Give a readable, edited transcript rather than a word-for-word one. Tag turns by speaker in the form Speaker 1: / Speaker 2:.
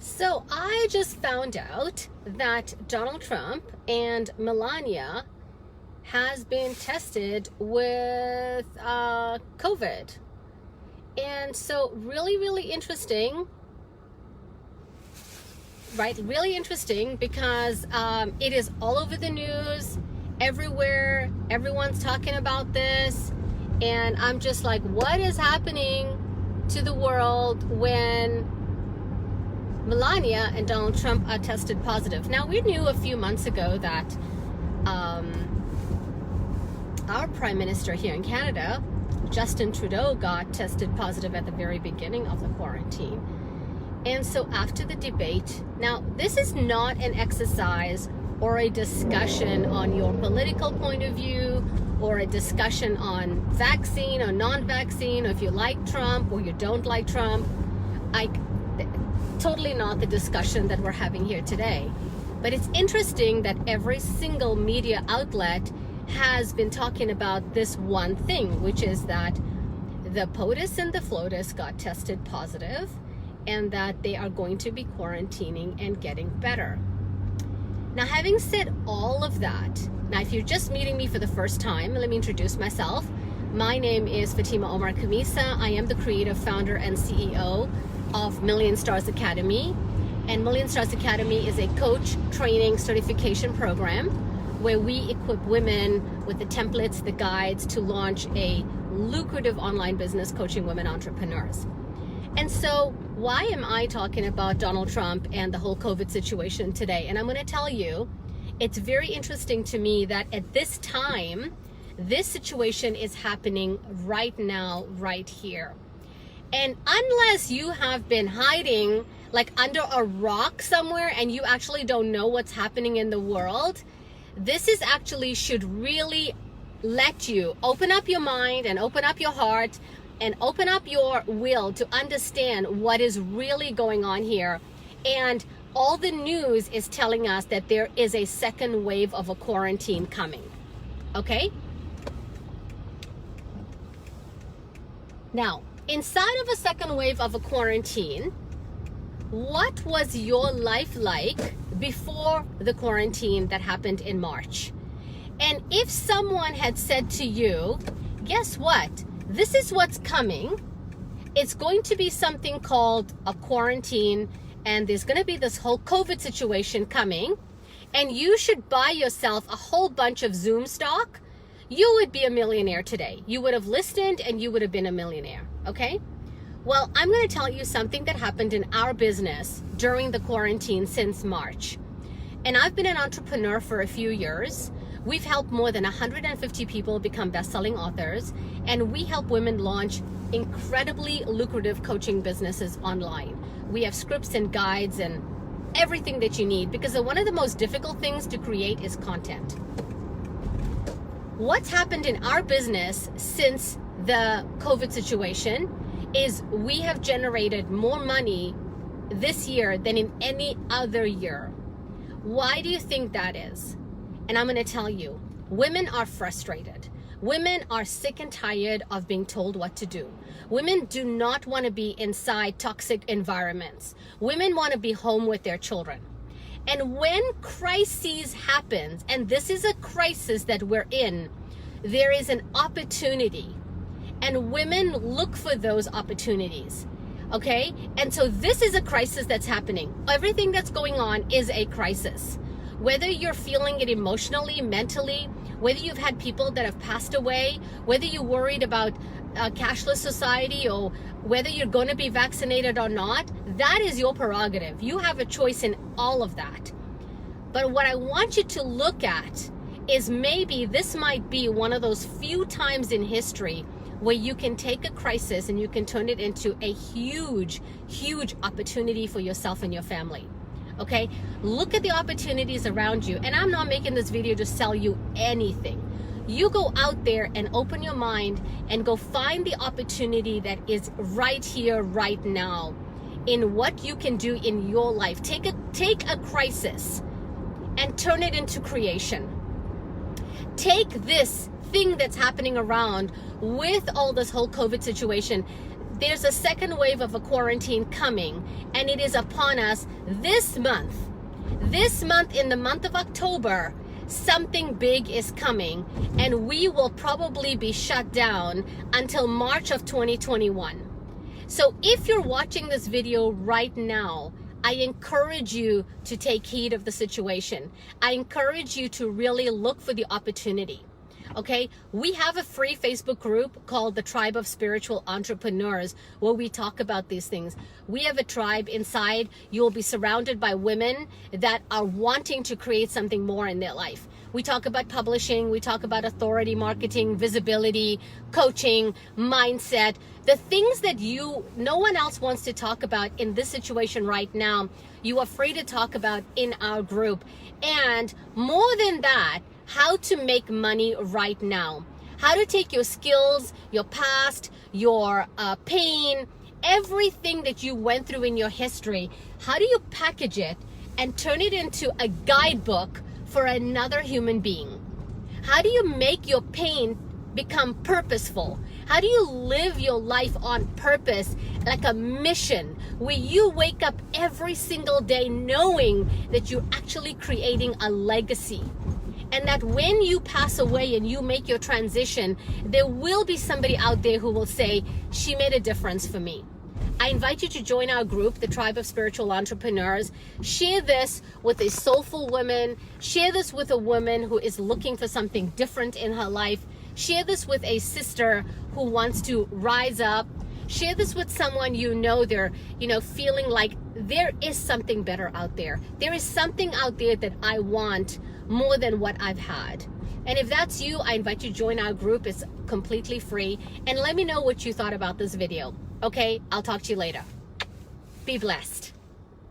Speaker 1: So I just found out that Donald Trump and Melania has been tested with COVID. And so really interesting, right? Really interesting because it is all over the news, everywhere. Everyone's talking about this. And I'm just like, what is happening to the world when Melania and Donald Trump are tested positive? Now, we knew a few months ago that our Prime Minister here in Canada, Justin Trudeau, got tested positive at the very beginning of the quarantine. And so after the debate, now this is not an exercise or a discussion on your political point of view or a discussion on vaccine or non-vaccine, or if you like Trump or you don't like Trump. Totally not the discussion that we're having here today. But it's interesting that every single media outlet has been talking about this one thing, which is that the POTUS and the FLOTUS got tested positive and that they are going to be quarantining and getting better. Now, having said all of that, now if you're just meeting me for the first time, let me introduce myself. My name is Fatima Omar Khamissa. I am the creative founder and CEO of Million Stars Academy. And Million Stars Academy is a coach training certification program where we equip women with the templates, the guides to launch a lucrative online business coaching women entrepreneurs. And so why am I talking about Donald Trump and the whole COVID situation today? And I'm going to tell you, it's very interesting to me that at this time, this situation is happening right now, right here. And unless you have been hiding like under a rock somewhere and you actually don't know what's happening in the world, this is actually should really let you open up your mind and open up your heart and open up your will to understand what is really going on here. And all the news is telling us that there is a second wave of a quarantine coming. Okay? Now, inside of a second wave of a quarantine, what was your life like before the quarantine that happened in March? And if someone had said to you, guess what? This is what's coming. It's going to be something called a quarantine, and there's going to be this whole COVID situation coming, and you should buy yourself a whole bunch of Zoom stock, you would be a millionaire today. You would have listened and you would have been a millionaire, okay? Well, I'm going to tell you something that happened in our business during the quarantine since March. And I've been an entrepreneur for a few years. We've helped more than 150 people become best-selling authors, and we help women launch incredibly lucrative coaching businesses online. We have scripts and guides and everything that you need, because one of the most difficult things to create is content. What's happened in our business since the COVID situation is we have generated more money this year than in any other year. Why do you think that is? And I'm going to tell you, women are frustrated. Women are sick and tired of being told what to do. Women do not want to be inside toxic environments. Women want to be home with their children. And when crises happens, and this is a crisis that we're in, there is an opportunity. And women look for those opportunities. Okay? And so this is a crisis that's happening. Everything that's going on is a crisis. Whether you're feeling it emotionally, mentally, whether you've had people that have passed away, whether you're worried about a cashless society, or whether you're going to be vaccinated or not, that is your prerogative. You have a choice in all of that. But what I want you to look at is maybe this might be one of those few times in history where you can take a crisis and you can turn it into a huge opportunity for yourself and your family. Okay, look at the opportunities around you. And I'm not making this video to sell you anything. You go out there and open your mind and go find the opportunity that is right here, right now, in what you can do in your life. Take a crisis and turn it into creation. Take this thing that's happening around with all this whole COVID situation. There's a second wave of a quarantine coming, and it is upon us this month. This month, in the month of October, something big is coming, and we will probably be shut down until March of 2021. So if you're watching this video right now, I encourage you to take heed of the situation. I encourage you to really look for the opportunity. Okay, we have a free Facebook group called the Tribe of Spiritual Entrepreneurs where we talk about these things. We have a tribe inside. You will be surrounded by women that are wanting to create something more in their life. We talk about publishing, we talk about authority marketing, visibility, coaching, mindset, the things that no one else wants to talk about in this situation right now. You are free to talk about in our group. And more than that, how to make money right now, how to take your skills, your past, your pain, everything that you went through in your history, how do you package it and turn it into a guidebook for another human being? How do you make your pain become purposeful? How do you live your life on purpose, like a mission, where you wake up every single day knowing that you're actually creating a legacy? And that when you pass away and you make your transition, there will be somebody out there who will say, she made a difference for me. I invite you to join our group, the Tribe of Spiritual Entrepreneurs. Share this with a soulful woman. Share this with a woman who is looking for something different in her life. Share this with a sister who wants to rise up. Share this with someone they're, feeling like there is something better out there. There is something out there that I want more than what I've had. And if that's you, I invite you to join our group. It's completely free. And let me know what you thought about this video. Okay, I'll talk to you later. Be blessed.